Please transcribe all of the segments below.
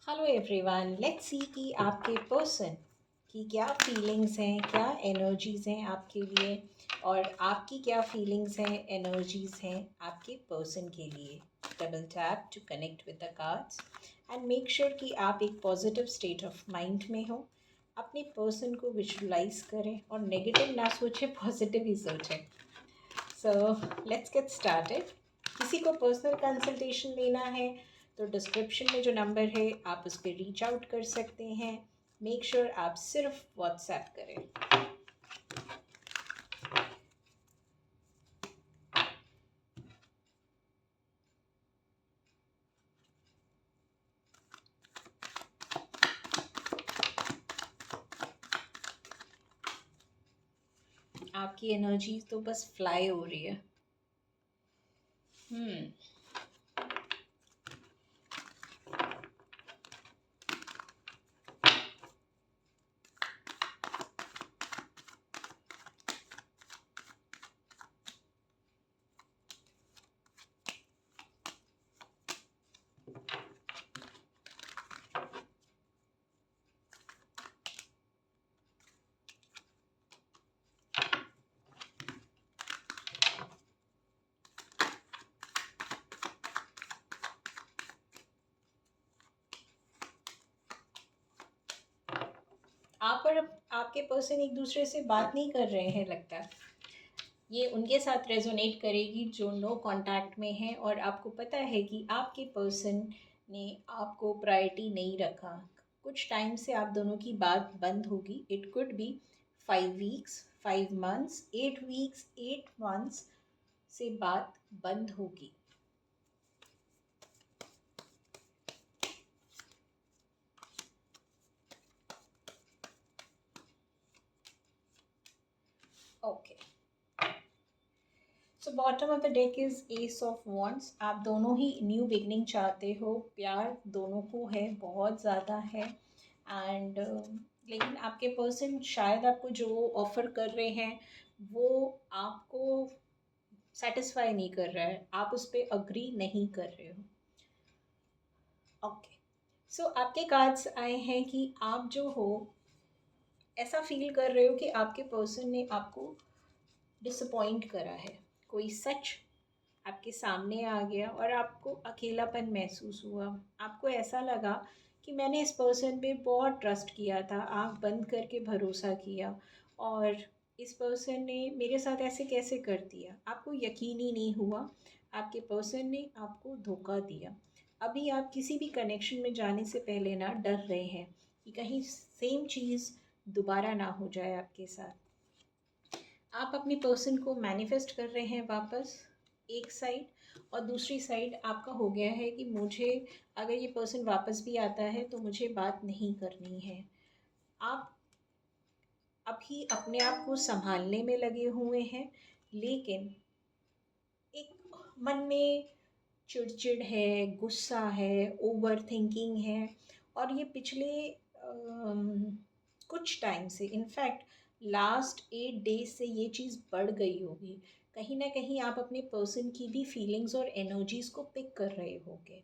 Hello everyone, let's see कि आपके person की क्या फीलिंग्स हैं, क्या एनर्जीज़ हैं आपके लिए और आपकी क्या फीलिंग्स हैं, एनर्जीज़ हैं आपके पर्सन के लिए। Double tap to connect with the cards and make sure कि आप एक पॉजिटिव स्टेट ऑफ माइंड में हो। अपने पर्सन को विजुलाइज करें और नेगेटिव ना सोचें, पॉजिटिव ही सोचें। So let's get started. किसी को पर्सनल कंसल्टेशन लेना है तो डिस्क्रिप्शन में जो नंबर है आप उस पर रीच आउट कर सकते हैं। मेक श्योर आप सिर्फ व्हाट्सएप करें। आपकी एनर्जी तो बस फ्लाई हो रही है। हम्म आप और आपके पर्सन एक दूसरे से बात नहीं कर रहे हैं लगता है। ये उनके साथ रेजोनेट करेगी जो नो कांटेक्ट में है और आपको पता है कि आपके पर्सन ने आपको प्रायोरिटी नहीं रखा। कुछ टाइम से आप दोनों की बात बंद होगी। It could be 5 weeks, 5 months, 8 weeks, 8 months से बात बंद होगी। Okay, so bottom of the deck is S of wands. आप दोनों ही न्यू बिगनिंग चाहते हो, प्यार दोनों को है, बहुत ज़्यादा है। एंड लेकिन आपके पर्सन शायद आपको जो ऑफ़र कर रहे हैं वो आपको सेटिस्फाई नहीं कर रहा है, आप उस पर अग्री नहीं कर रहे हो। ओके, सो आपके कार्ड्स आए हैं कि आप जो हो ऐसा फील कर रहे हो कि आपके पर्सन ने आपको डिसअपॉइंट करा है। कोई सच आपके सामने आ गया और आपको अकेलापन महसूस हुआ। आपको ऐसा लगा कि मैंने इस पर्सन पे बहुत ट्रस्ट किया था, आँख बंद करके भरोसा किया और इस पर्सन ने मेरे साथ ऐसे कैसे कर दिया। आपको यकीन ही नहीं हुआ, आपके पर्सन ने आपको धोखा दिया। अभी आप किसी भी कनेक्शन में जाने से पहले ना डर रहे हैं कि कहीं सेम चीज़ दोबारा ना हो जाए आपके साथ। आप अपने पर्सन को मैनिफेस्ट कर रहे हैं वापस एक साइड, और दूसरी साइड आपका हो गया है कि मुझे अगर ये पर्सन वापस भी आता है तो मुझे बात नहीं करनी है। आप अभी अपने आप को संभालने में लगे हुए हैं, लेकिन एक मन में चिड़चिड़ है, गुस्सा है, ओवर थिंकिंग है। और ये पिछले कुछ टाइम से, इनफैक्ट लास्ट 8 डेज से ये चीज़ बढ़ गई होगी। कहीं ना कहीं आप अपने पर्सन की भी फीलिंग्स और एनर्जीज़ को पिक कर रहे होगे।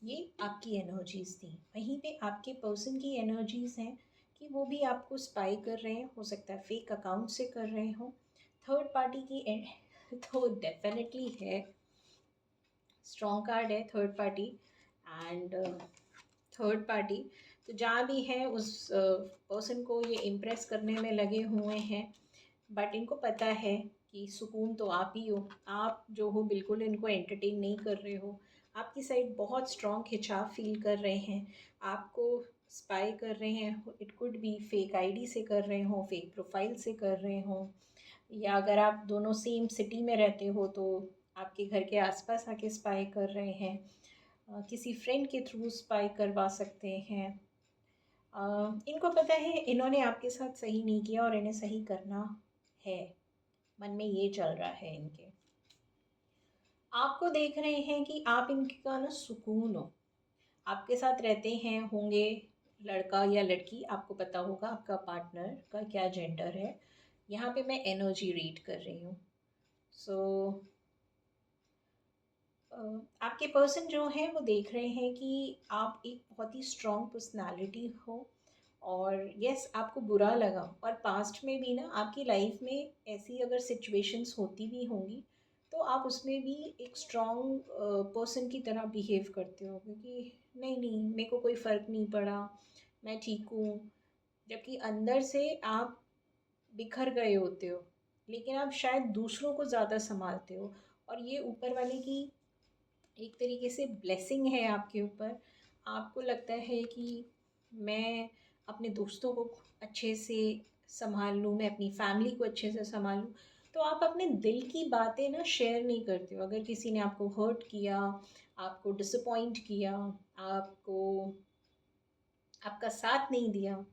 ये आपकी एनर्जीज़ थी, वहीं पे आपके पर्सन की एनर्जीज़ हैं कि वो भी आपको स्पाई कर रहे हैं। हो सकता है फेक अकाउंट से कर रहे हो। थर्ड पार्टी की तो डेफिनेटली है, स्ट्रॉन्ग कार्ड है third party. And third party तो जहाँ भी है उस पर्सन को ये इम्प्रेस करने में लगे हुए हैं। बट इनको पता है कि सुकून तो आप ही हो। आप जो हो बिल्कुल इनको एंटरटेन नहीं कर रहे हो। आपकी साइड बहुत स्ट्रॉन्ग खिंचाव फील कर रहे हैं, आपको स्पाई कर रहे हैं। It could be fake ID से कर रहे हो, फेक प्रोफाइल से कर रहे हो, या अगर आप दोनों सेम सिटी में रहते हो तो आपके घर के आसपास आके स्पाई कर रहे हैं। किसी फ्रेंड के थ्रू स्पाई करवा सकते हैं। इनको पता है इन्होंने आपके साथ सही नहीं किया और इन्हें सही करना है, मन में ये चल रहा है इनके। आपको देख रहे हैं कि आप इनका ना सुकून हो, आपके साथ रहते हैं, होंगे लड़का या लड़की, आपको पता होगा आपका पार्टनर का क्या जेंडर है। यहाँ पे मैं एनर्जी रीड कर रही हूँ। सो आपके पर्सन जो हैं वो देख रहे हैं कि आप एक बहुत ही स्ट्रॉन्ग पर्सनालिटी हो, और यस आपको बुरा लगा, और पास्ट में भी ना आपकी लाइफ में ऐसी अगर सिचुएशंस होती भी होंगी तो आप उसमें भी एक स्ट्रॉन्ग पर्सन की तरह बिहेव करते हो, क्योंकि नहीं नहीं मेरे को कोई फ़र्क नहीं पड़ा, मैं ठीक हूँ। जबकि अंदर से आप बिखर गए होते हो, लेकिन आप शायद दूसरों को ज़्यादा संभालते हो। और ये ऊपर वाले की एक तरीके से ब्लेसिंग है आपके ऊपर। आपको लगता है कि मैं अपने दोस्तों को अच्छे से संभाल लूँ, मैं अपनी फैमिली को अच्छे से संभालूँ, तो आप अपने दिल की बातें ना शेयर नहीं करते हो। अगर किसी ने आपको हर्ट किया, आपको डिसअपॉइंट किया, आपको आपका साथ नहीं दिया,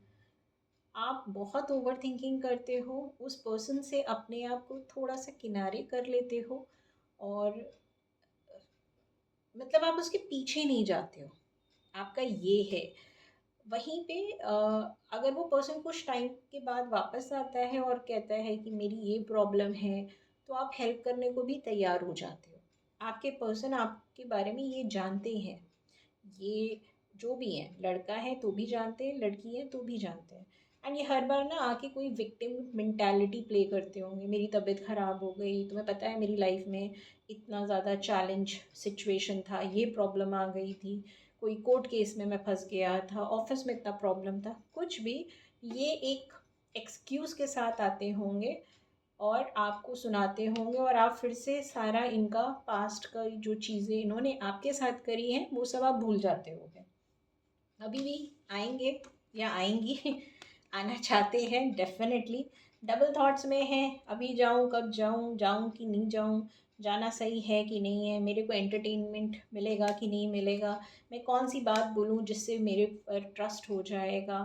आप बहुत ओवर थिंकिंग करते हो, उस पर्सन से अपने आप को थोड़ा सा किनारे कर लेते हो, और मतलब आप उसके पीछे नहीं जाते हो। आपका ये है। वहीं पे अगर वो पर्सन कुछ टाइम के बाद वापस आता है और कहता है कि मेरी ये प्रॉब्लम है, तो आप हेल्प करने को भी तैयार हो जाते हो। आपके पर्सन आपके बारे में ये जानते हैं। ये जो भी हैं, लड़का है तो भी जानते हैं, लड़की है तो भी जानते हैं। एंड ये हर बार ना आके कोई विक्टिम मेंटालिटी प्ले करते होंगे, मेरी तबीयत ख़राब हो गई, तुम्हें पता है मेरी लाइफ में इतना ज़्यादा चैलेंज सिचुएशन था, ये प्रॉब्लम आ गई थी, कोई कोर्ट केस में मैं फंस गया था, ऑफिस में इतना प्रॉब्लम था, कुछ भी। ये एक एक्सक्यूज़ के साथ आते होंगे और आपको सुनाते होंगे, और आप फिर से सारा इनका पास्ट का जो चीज़ें इन्होंने आपके साथ करी हैं वो सब आप भूल जाते होगे। अभी भी आएंगे या आएंगी आना चाहते हैं डेफिनेटली। डबल थॉट्स में हैं, अभी जाऊं कब जाऊं, जाऊं कि नहीं जाऊं, जाना सही है कि नहीं है, मेरे को एंटरटेनमेंट मिलेगा कि नहीं मिलेगा, मैं कौन सी बात बोलूं जिससे मेरे पर ट्रस्ट हो जाएगा।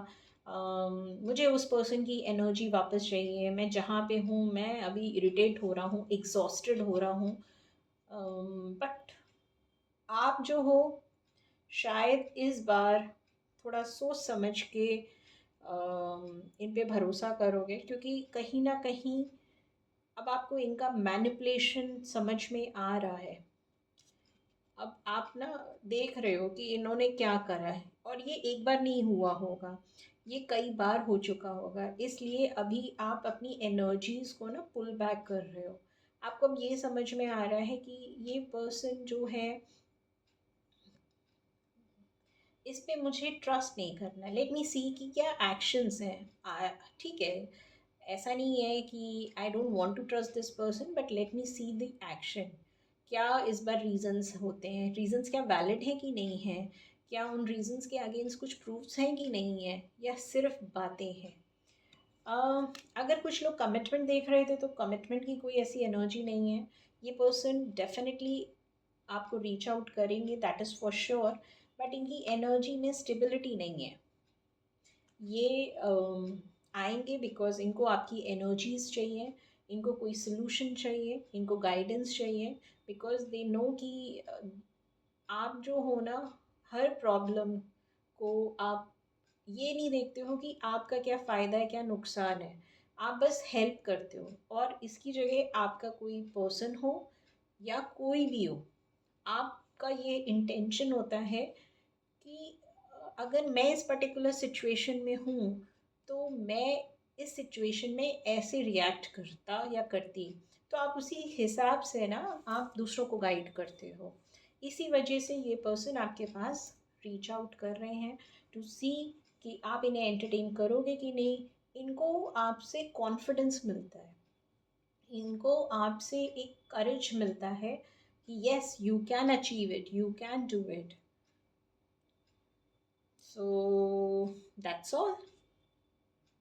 मुझे उस पर्सन की एनर्जी वापस चाहिए, मैं जहाँ पे हूँ मैं अभी इरिटेट हो रहा हूँ, एग्जॉस्टेड हो रहा हूँ। बट आप जो हो शायद इस बार थोड़ा सोच समझ के इन पे भरोसा करोगे, क्योंकि कहीं ना कहीं अब आपको इनका मैनिपुलेशन समझ में आ रहा है। अब आप ना देख रहे हो कि इन्होंने क्या करा है, और ये एक बार नहीं हुआ होगा, ये कई बार हो चुका होगा, इसलिए अभी आप अपनी एनर्जीज़ को ना पुल बैक कर रहे हो। आपको अब ये समझ में आ रहा है कि ये पर्सन जो है, इस पे मुझे ट्रस्ट नहीं करना, लेट मी सी कि क्या एक्शंस हैं। ठीक है, ऐसा नहीं है कि I don't want to trust this person, but let me see the action. क्या इस बार रीजंस होते हैं, रीजंस क्या वैलिड है कि नहीं है, क्या उन रीजंस के अगेंस्ट कुछ प्रूफ्स हैं कि नहीं है, या सिर्फ बातें हैं। अगर कुछ लोग कमिटमेंट देख रहे थे तो कमिटमेंट की कोई ऐसी एनर्जी नहीं है। ये पर्सन डेफिनेटली आपको रीच आउट करेंगे, that is for sure, but इनकी एनर्जी में स्टेबिलिटी नहीं है। ये आएंगे बिकॉज इनको आपकी एनर्जीज चाहिए, इनको कोई सोल्यूशन चाहिए, इनको गाइडेंस चाहिए, बिकॉज दे नो कि आप जो हो ना, हर प्रॉब्लम को आप ये नहीं देखते हो कि आपका क्या फ़ायदा है क्या नुकसान है, आप बस हेल्प करते हो। और इसकी जगह आपका कोई पर्सन हो या कोई भी हो, आपका ये इंटेंशन होता है कि अगर मैं इस पर्टिकुलर सिचुएशन में हूँ तो मैं इस सिचुएशन में ऐसे रिएक्ट करता या करती, तो आप उसी हिसाब से ना आप दूसरों को गाइड करते हो। इसी वजह से ये पर्सन आपके पास रीच आउट कर रहे हैं, टू सी कि आप इन्हें एंटरटेन करोगे कि नहीं। इनको आपसे कॉन्फिडेंस मिलता है, इनको आपसे एक करेज मिलता है कि yes you can achieve it, you can do it. So that's all.